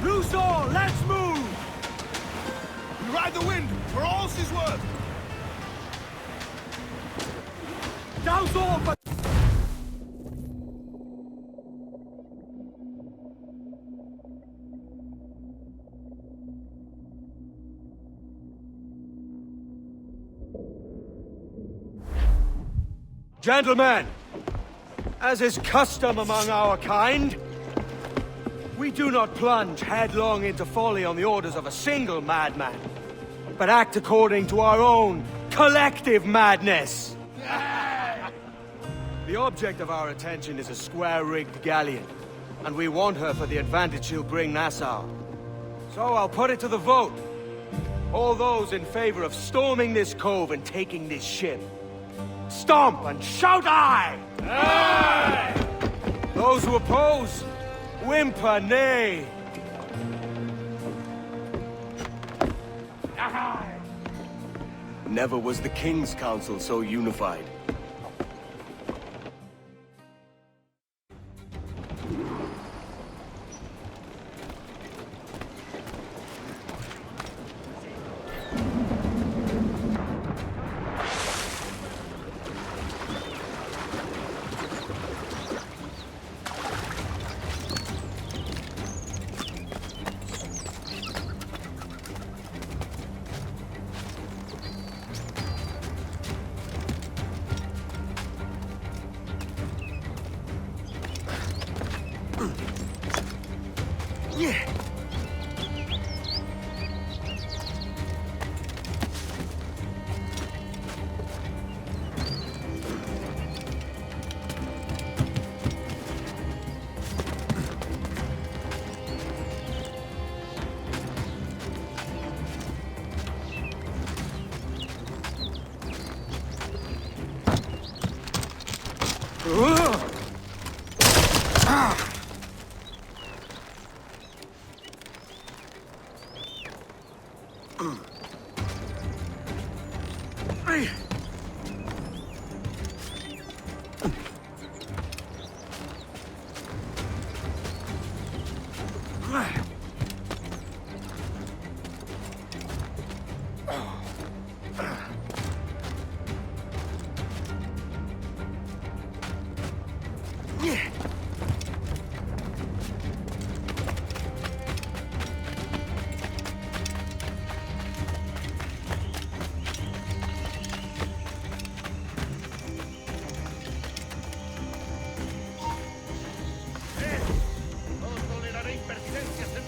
Loose all, let's move! We ride the wind, for all she's worth! Douse all, but... Gentlemen, as is custom among our kind, we do not plunge headlong into folly on the orders of a single madman, but act according to our own collective madness. The object of our attention is a square-rigged galleon, and we want her for the advantage she'll bring Nassau. So I'll put it to the vote. All those in favor of storming this cove and taking this ship, stomp and shout aye! Aye! Those who oppose, whimper nay! Aye! Never was the King's Council so unified. No toleraré impertinencias en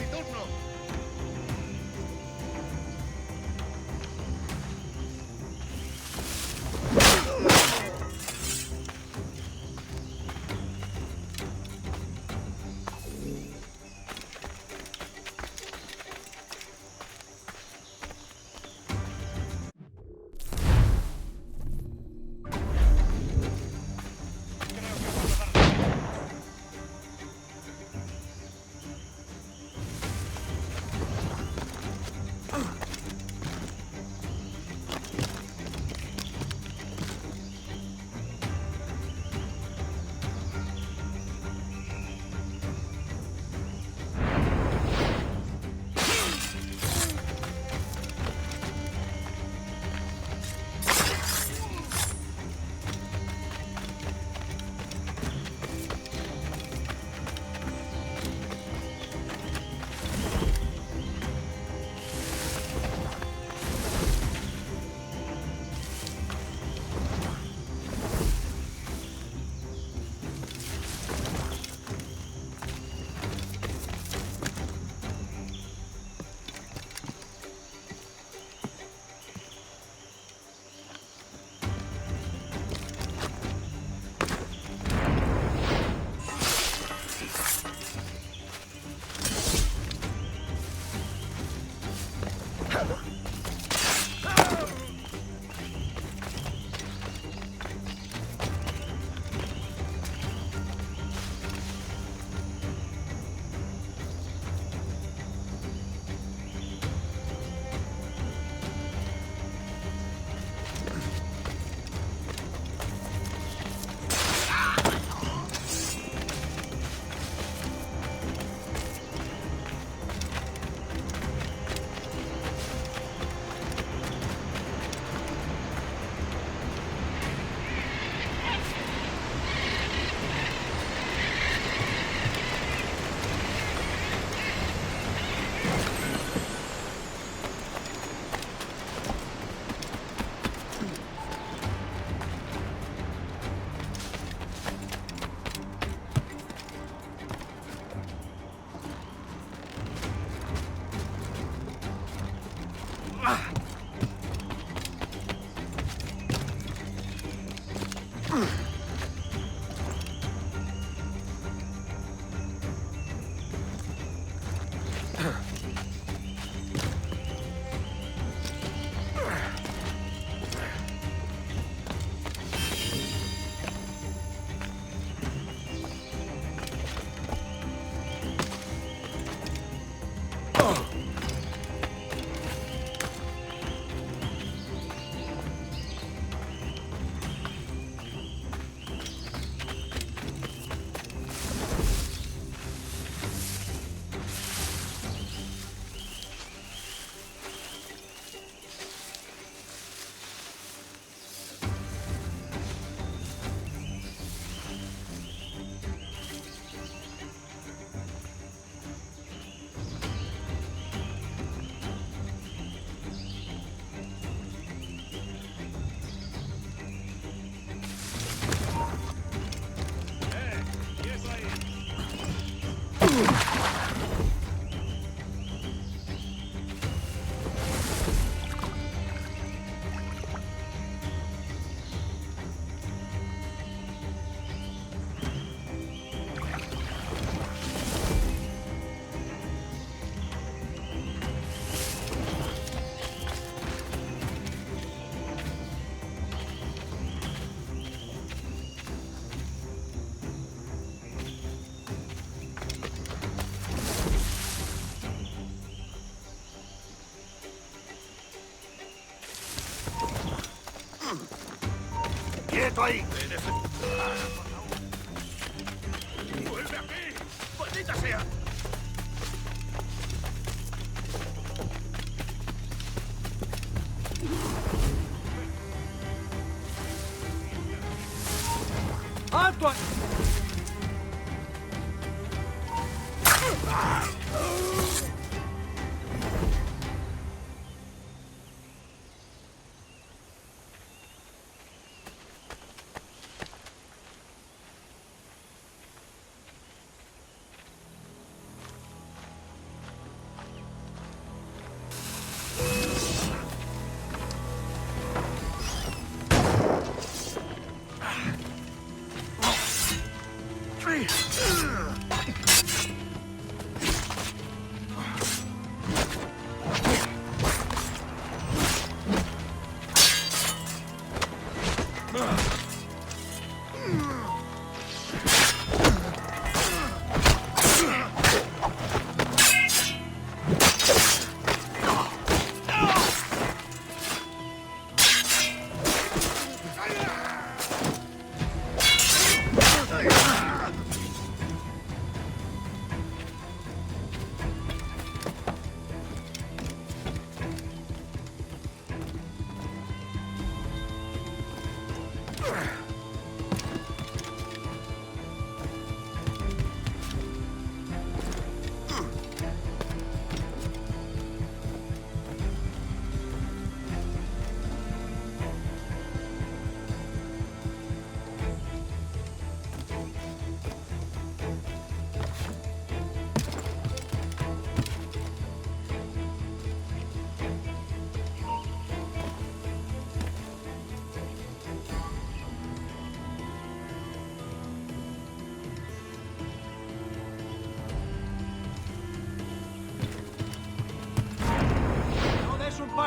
¡Alto ahí! ¡Vuelve aquí! ¡Maldita sea! ¡Alto ahí!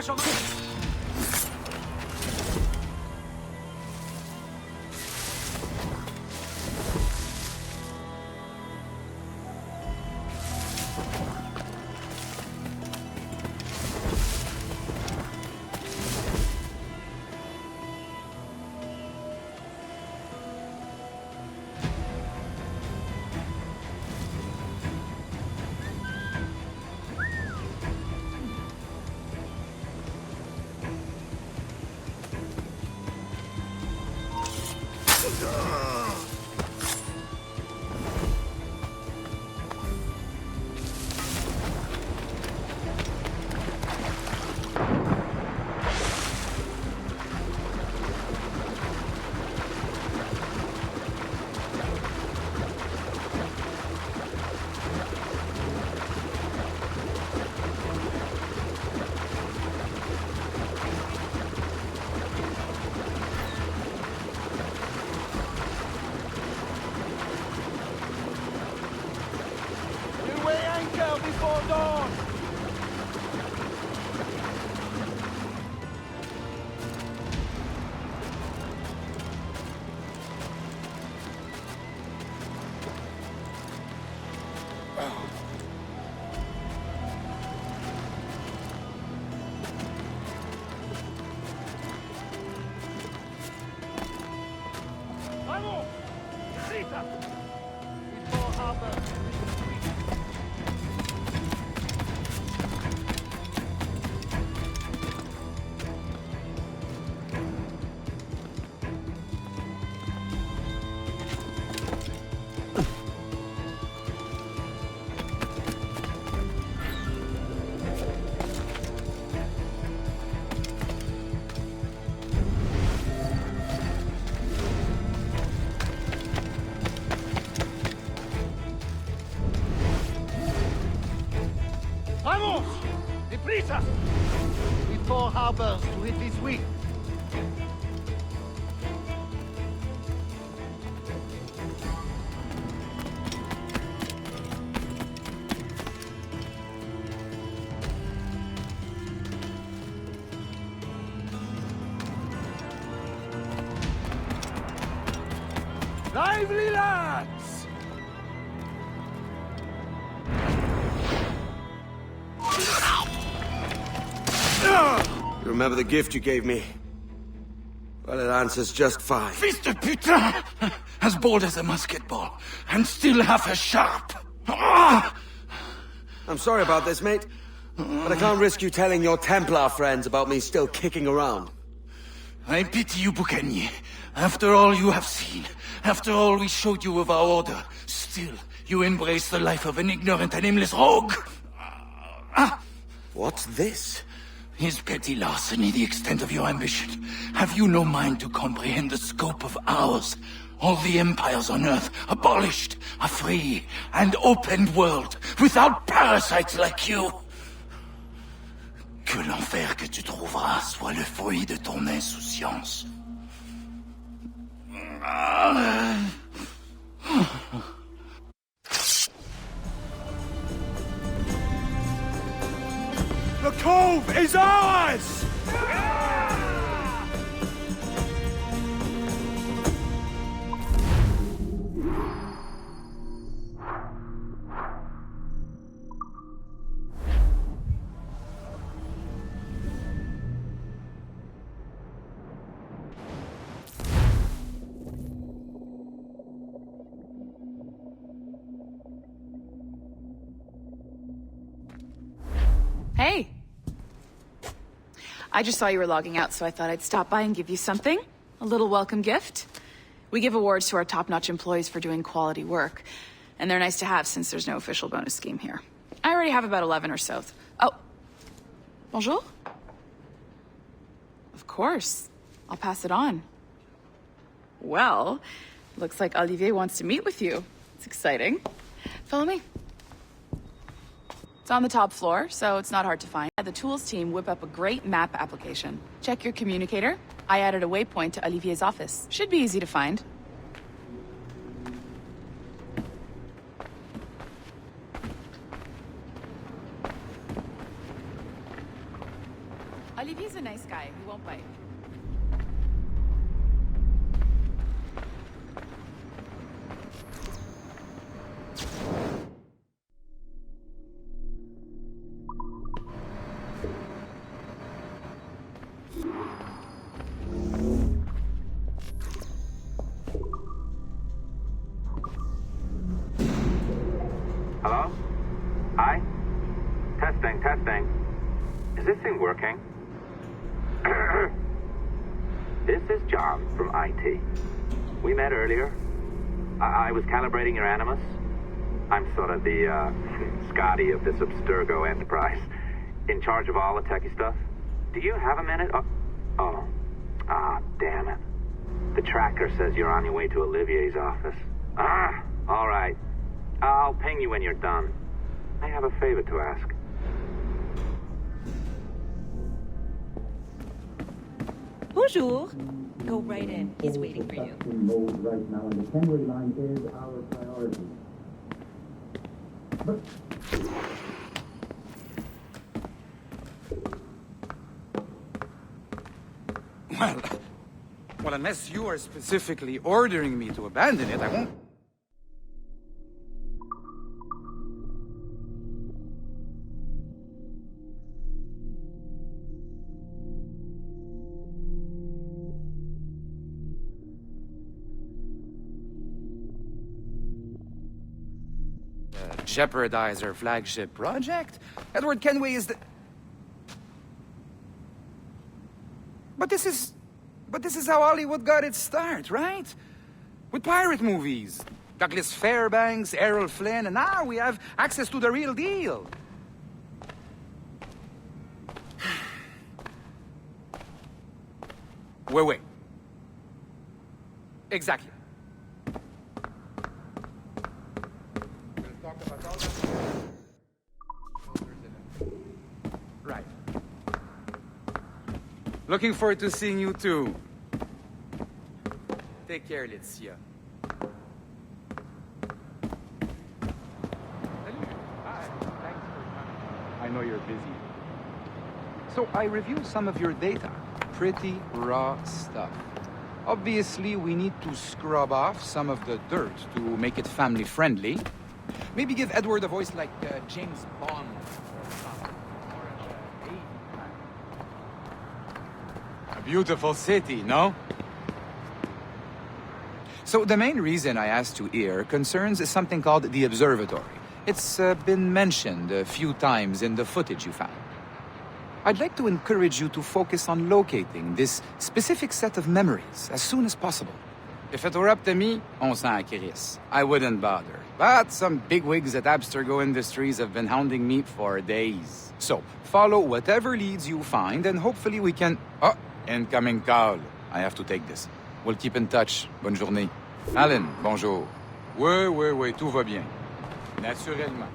paso más. Before dawn! ¡Vamos! ¡Grita! Before harbor. ¡Vamos! ¡Deprisa! Before harbors to hit this week. Lively, lads! You remember the gift you gave me? Well, it answers just fine. Fils de putain! As bold as a musket ball, and still half as sharp. Ah! I'm sorry about this, mate. But I can't risk you telling your Templar friends about me still kicking around. I pity you, Boucanier. After all you have seen, after all we showed you of our order, still you embrace the life of an ignorant and aimless rogue. What's this? Is petty larceny the extent of your ambition? Have you no mind to comprehend the scope of ours? All the empires on Earth abolished, a free and open world, without parasites like you. Que l'enfer que tu trouveras soit le fruit de ton insouciance. The cove is ours! Hey! I just saw you were logging out, so I thought I'd stop by and give you something. A little welcome gift. We give awards to our top-notch employees for doing quality work, and they're nice to have since there's no official bonus scheme here. I already have about 11 or so. Oh. Bonjour? Of course. I'll pass it on. Well, looks like Olivier wants to meet with you. It's exciting. Follow me. It's on the top floor, so it's not hard to find. The tools team whip up a great map application. Check your communicator. I added a waypoint to Olivier's office. Should be easy to find. Olivier's a nice guy. He won't bite. Hello? Hi? Testing, testing. Is this thing working? This is John from IT. We met earlier. I was calibrating your Animus. I'm sort of the, Scotty of this Abstergo enterprise. In charge of all the techie stuff. Do you have a minute? Oh. Ah, damn it. The tracker says you're on your way to Olivier's office. Ah, all right. I'll ping you when you're done. I have a favor to ask. Bonjour. Go right in. He's waiting for you. Mode right now, and the Kenway line is our priority. Well, unless you are specifically ordering me to abandon it, I won't. Jeopardize our flagship project? Edward Kenway is the... But this is how Hollywood got its start, right? With pirate movies. Douglas Fairbanks, Errol Flynn, and now we have access to the real deal. Wait. Exactly. Right. Looking forward to seeing you too. Take care, Letizia. Hi. Thanks for coming. I know you're busy. So I reviewed some of your data. Pretty raw stuff. Obviously, we need to scrub off some of the dirt to make it family-friendly. Maybe give Edward a voice like James Bond or something. Or Beautiful city, no? So the main reason I asked you here concerns something called the observatory. It's been mentioned a few times in the footage you found. I'd like to encourage you to focus on locating this specific set of memories as soon as possible. If it were up to me, on s'en crisse. I wouldn't bother. But some bigwigs at Abstergo Industries have been hounding me for days. So, follow whatever leads you find, and hopefully we can... Oh, incoming call. I have to take this. We'll keep in touch. Bonne journée. Alan, bonjour. Oui, tout va bien. Naturellement.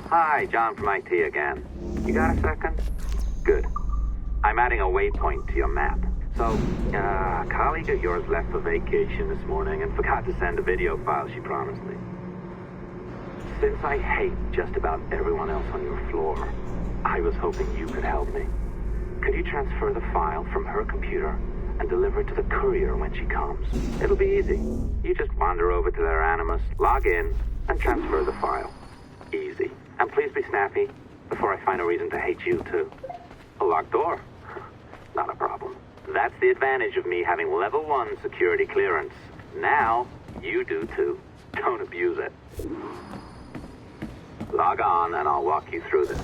Hi, John from IT again. You got a second? Good. I'm adding a waypoint to your map. So, a colleague of yours left for vacation this morning and forgot to send a video file she promised me. Since I hate just about everyone else on your floor, I was hoping you could help me. Could you transfer the file from her computer and deliver it to the courier when she comes? It'll be easy. You just wander over to their Animus, log in, and transfer the file. Easy. And please be snappy before I find a reason to hate you, too. A locked door? Not a problem. That's the advantage of me having level 1 security clearance. Now, you do, too. Don't abuse it. Log on, and I'll walk you through this.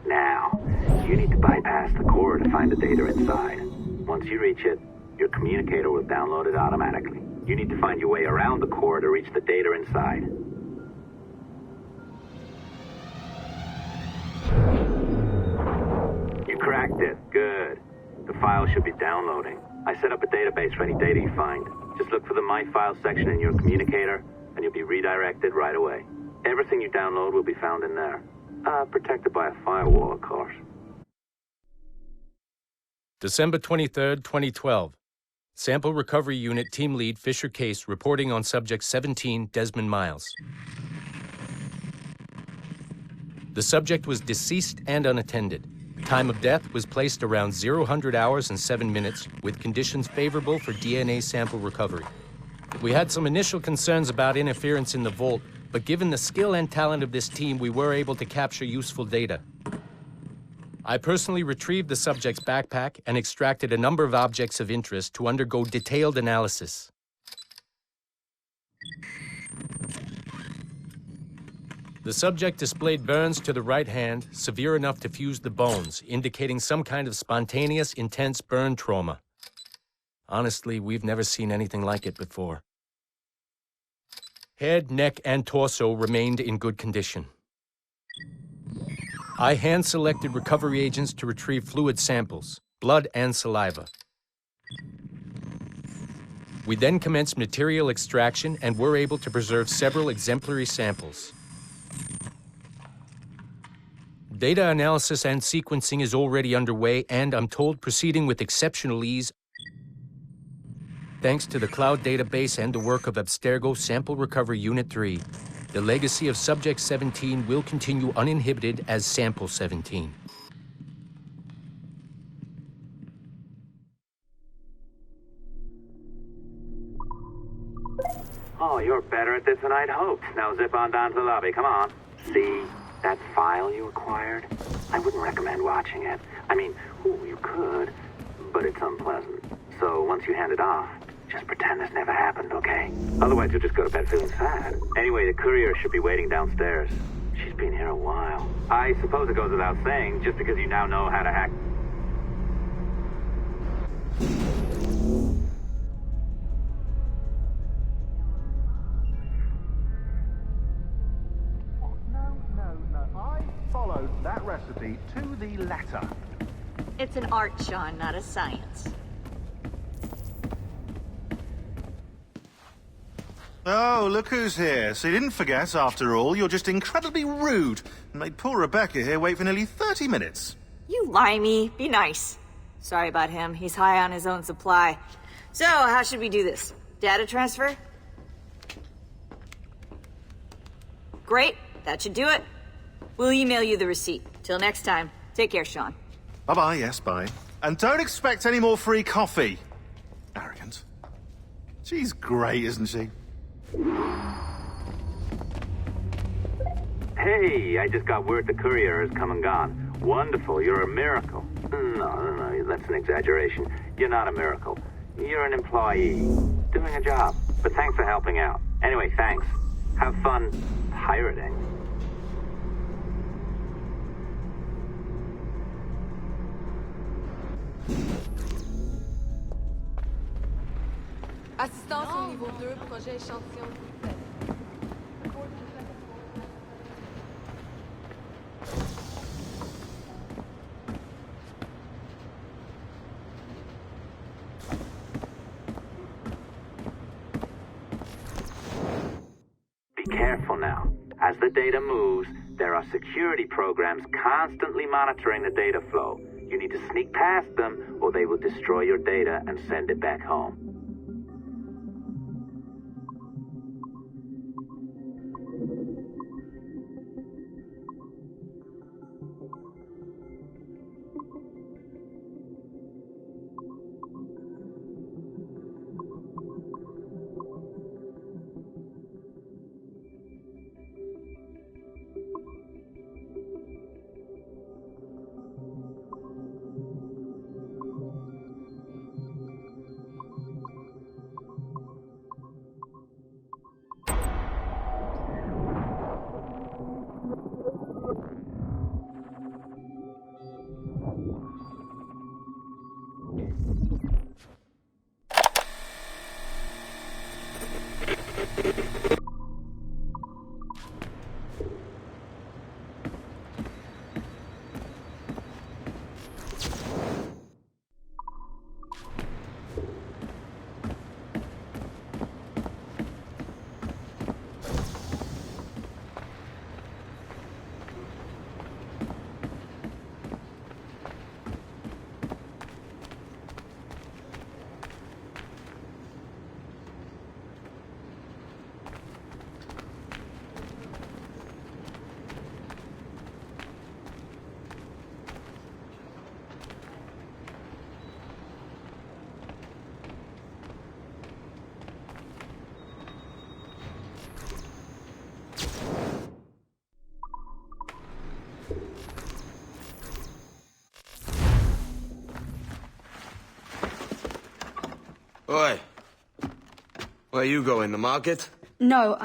Now, you need to bypass the core to find the data inside. Once you reach it, your communicator will download it automatically. You need to find your way around the core to reach the data inside. You cracked it. Good. The file should be downloading. I set up a database for any data you find. Just look for the My Files section in your communicator, and you'll be redirected right away. Everything you download will be found in there. Protected by a firewall, of course. December 23rd, 2012. Sample Recovery Unit Team Lead Fisher Case reporting on Subject 17, Desmond Miles. The subject was deceased and unattended. Time of death was placed around 00 hours and 7 minutes, with conditions favorable for DNA sample recovery. We had some initial concerns about interference in the vault, but given the skill and talent of this team, we were able to capture useful data. I personally retrieved the subject's backpack and extracted a number of objects of interest to undergo detailed analysis. The subject displayed burns to the right hand, severe enough to fuse the bones, indicating some kind of spontaneous, intense burn trauma. Honestly, we've never seen anything like it before. Head, neck, and torso remained in good condition. I hand-selected recovery agents to retrieve fluid samples, blood and saliva. We then commenced material extraction and were able to preserve several exemplary samples. Data analysis and sequencing is already underway, and I'm told proceeding with exceptional ease. Thanks to the cloud database and the work of Abstergo Sample Recovery Unit 3, the legacy of Subject 17 will continue uninhibited as Sample 17. Oh, you're better at this than I'd hoped. Now zip on down to the lobby. Come on. See that file you acquired? I wouldn't recommend watching it. I mean, you could, but it's unpleasant. So once you hand it off, just pretend this never happened, okay? Otherwise, you'll just go to bed feeling sad. Anyway, the courier should be waiting downstairs. She's been here a while. I suppose it goes without saying, just because you now know how to hack... No. I followed that recipe to the letter. It's an art, Sean, not a science. Oh, look who's here. So you didn't forget, after all. You're just incredibly rude and made poor Rebecca here wait for nearly 30 minutes. You limey. Be nice. Sorry about him. He's high on his own supply. So, how should we do this? Data transfer? Great. That should do it. We'll email you the receipt. Till next time. Take care, Sean. Bye-bye, yes, bye. And don't expect any more free coffee. She's great, isn't she? Hey, I just got word the courier has come and gone. Wonderful, you're a miracle. No, that's an exaggeration. You're not a miracle. You're an employee, doing a job. But thanks for helping out. Anyway, thanks. Have fun pirating. Assistance au niveau 2, projet échantillon. Be careful now. As the data moves, there are security programs constantly monitoring the data flow. You need to sneak past them, or they will destroy your data and send it back home. Oi. Where you going, the market? No,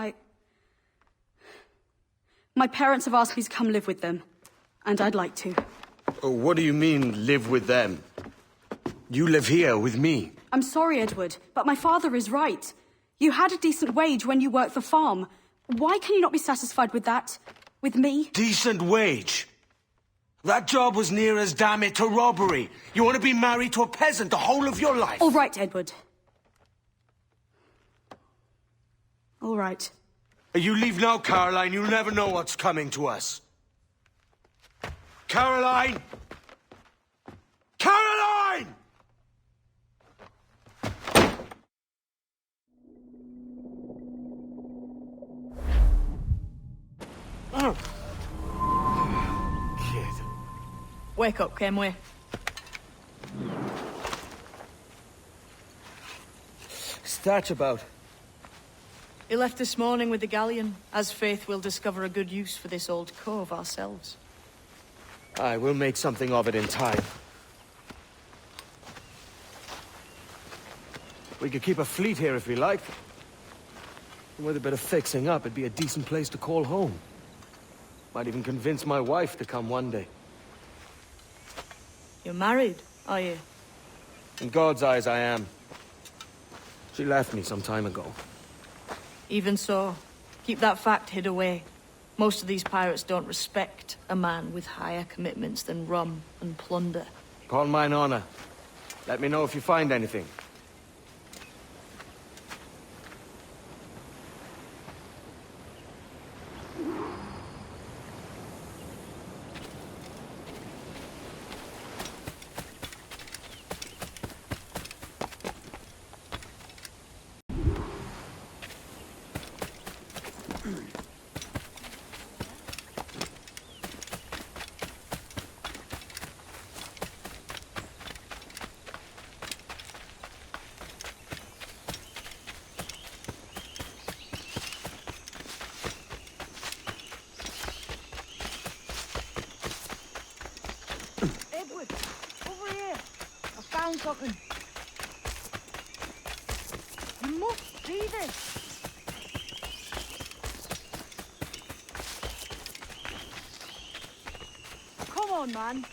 My parents have asked me to come live with them, and I'd like to. Oh, what do you mean, live with them? You live here with me. I'm sorry, Edward, but my father is right. You had a decent wage when you worked the farm. Why can you not be satisfied with that? With me? Decent wage? That job was near as damn it to robbery. You want to be married to a peasant the whole of your life? All right, Edward. All right. You leave now, Caroline. You'll never know what's coming to us. Caroline! Caroline! Kid. Wake up, Kenway. What's that about? He left this morning with the galleon. As faith, we'll discover a good use for this old cove ourselves. Aye, we'll make something of it in time. We could keep a fleet here if we liked. And with a bit of fixing up, it'd be a decent place to call home. Might even convince my wife to come one day. You're married, are you? In God's eyes, I am. She left me some time ago. Even so, keep that fact hid away. Most of these pirates don't respect a man with higher commitments than rum and plunder. Upon mine honor. Let me know if you find anything. found something. You must see this. Come on, man.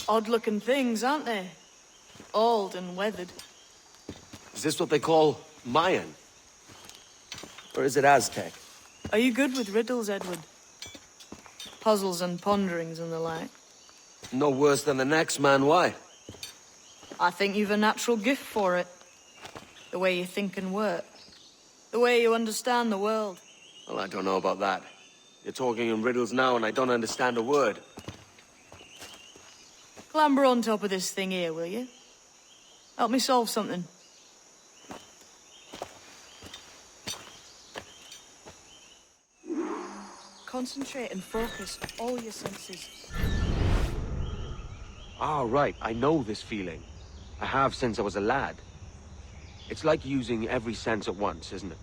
Odd-looking things, aren't they? Old and weathered. Is this what they call Mayan? Or is it Aztec? Are you good with riddles, Edward? Puzzles and ponderings and the like? No worse than the next man, why? I think you've a natural gift for it. The way you think and work. The way you understand the world. Well, I don't know about that. You're talking in riddles now and I don't understand a word. Clamber on top of this thing here, will you? Help me solve something. Concentrate and focus all your senses. Ah, right. I know this feeling. I have since I was a lad. It's like using every sense at once, isn't it?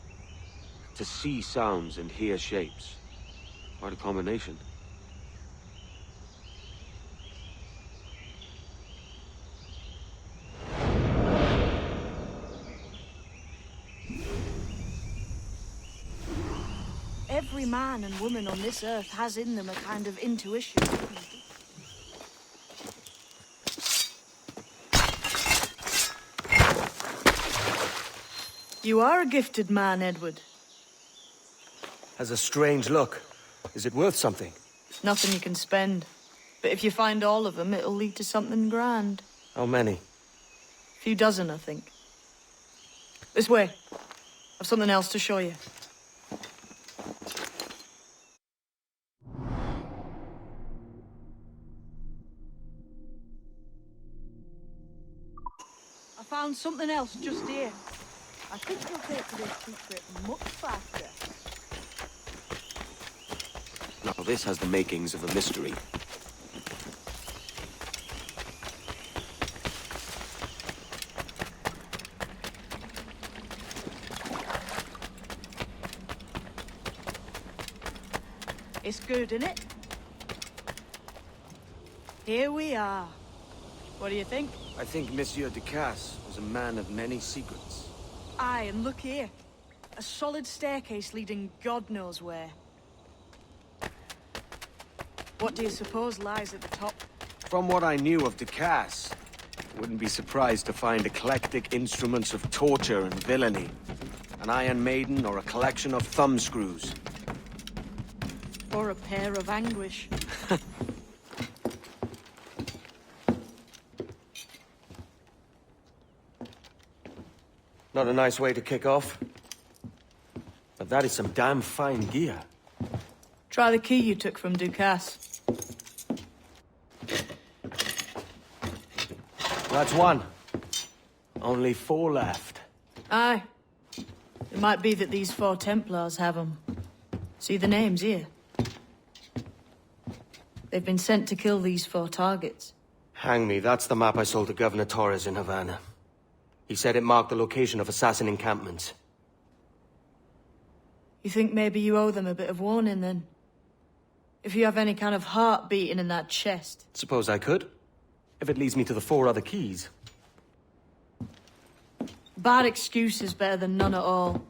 To see sounds and hear shapes. Quite a combination. Every man and woman on this earth has in them a kind of intuition. You are a gifted man, Edward. Has a strange look. Is it worth something? Nothing you can spend. But if you find all of them, it'll lead to something grand. How many? A few dozen, I think. This way. I've something else to show you. I found something else just here. I think you'll take to this secret much faster. Now this has the makings of a mystery. It's good, isn't it? Here we are. What do you think? I think Monsieur Ducasse was a man of many secrets. Aye, and look here. A solid staircase leading God knows where. What do you suppose lies at the top? From what I knew of Ducasse, I wouldn't be surprised to find eclectic instruments of torture and villainy. An Iron Maiden or a collection of thumbscrews. Or a pair of anguish. Not a nice way to kick off. But that is some damn fine gear. Try the key you took from Ducasse. That's one. Only 4 left. Aye. It might be that these 4 Templars have them. See the names here? They've been sent to kill these 4 targets. Hang me, that's the map I sold to Governor Torres in Havana. He said it marked the location of assassin encampments. You think maybe you owe them a bit of warning, then? If you have any kind of heart beating in that chest. Suppose I could. If it leads me to the 4 other keys. Bad excuse is better than none at all.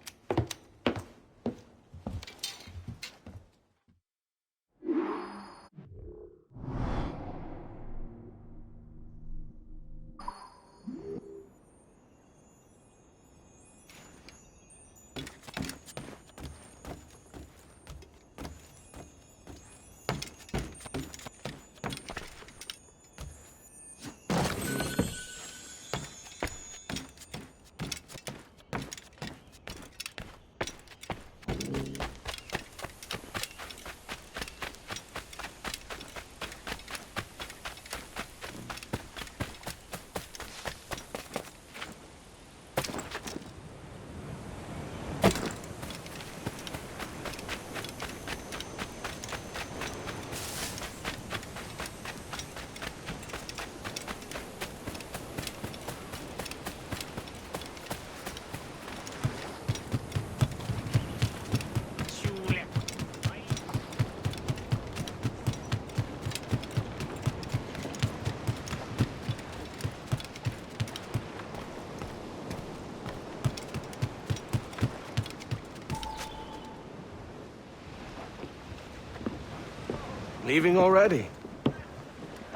Leaving already?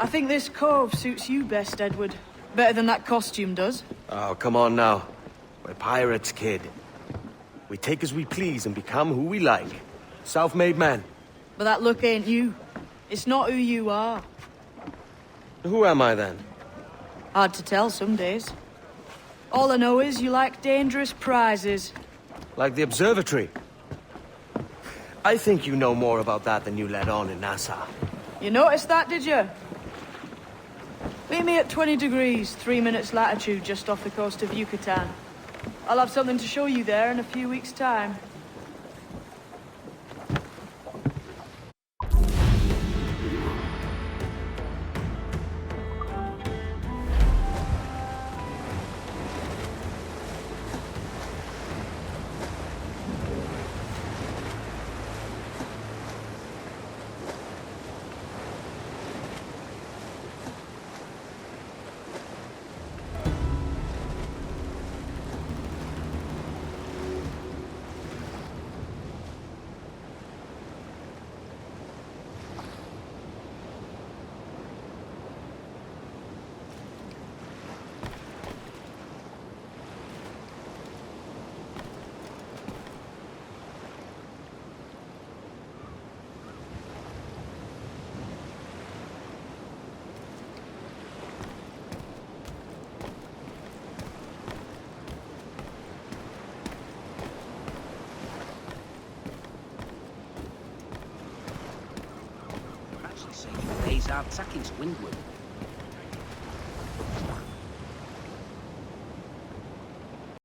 I think this cove suits you best, Edward. Better than that costume does. Oh, come on now. We're pirates, kid. We take as we please and become who we like. Self-made men. But that look ain't you. It's not who you are. Who am I then? Hard to tell some days. All I know is you like dangerous prizes. Like the observatory. I think you know more about that than you let on in Nassau. You noticed that, did you? Meet me at 20 degrees, 3 minutes latitude just off the coast of Yucatan. I'll have something to show you there in a few weeks' time. Days are tacking to windward.